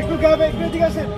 একটু গাবে একটু এদিকে আসেন।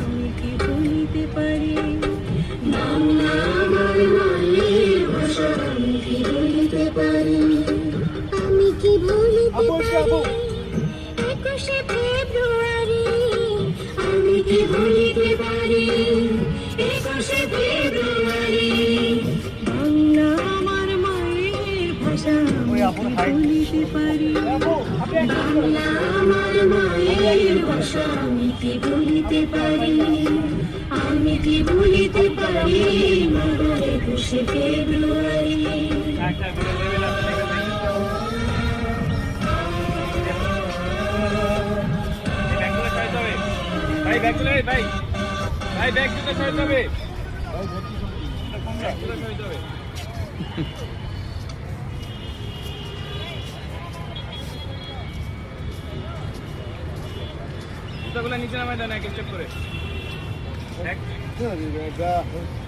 আমি কি ভুলিতে পারি বাংলা আমার মায়ের ভাষা আমি কি ভুলিতে পারি আমি কি ভুলিতে পারি 21শে ফেব্রুয়ারি আমি কি ভুলিতে পারি 21শে ফেব্রুয়ারি বাংলা আমার মায়ের ভাষা আমি কি ভুলিতে পারি বাংলা আমার মায়ের ভাষা আমি কি ভুলিতে পারি আমি কি ভুলিতে পারি মাগো 21শে ফেব্রুয়ারি ভাই ব্যাগ তুলে ভাই ভাই ব্যাগ তুলে সরে যাবে জুতাগুলো নিচে নামাই দেন এক স্টেপ করে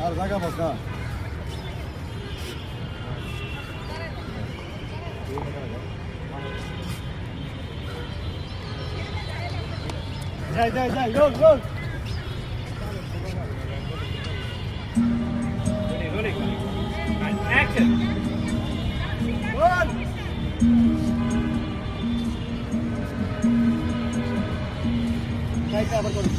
আর জায়গা বসা যাই রোল রোলিং অ্যাকশন আবার করুন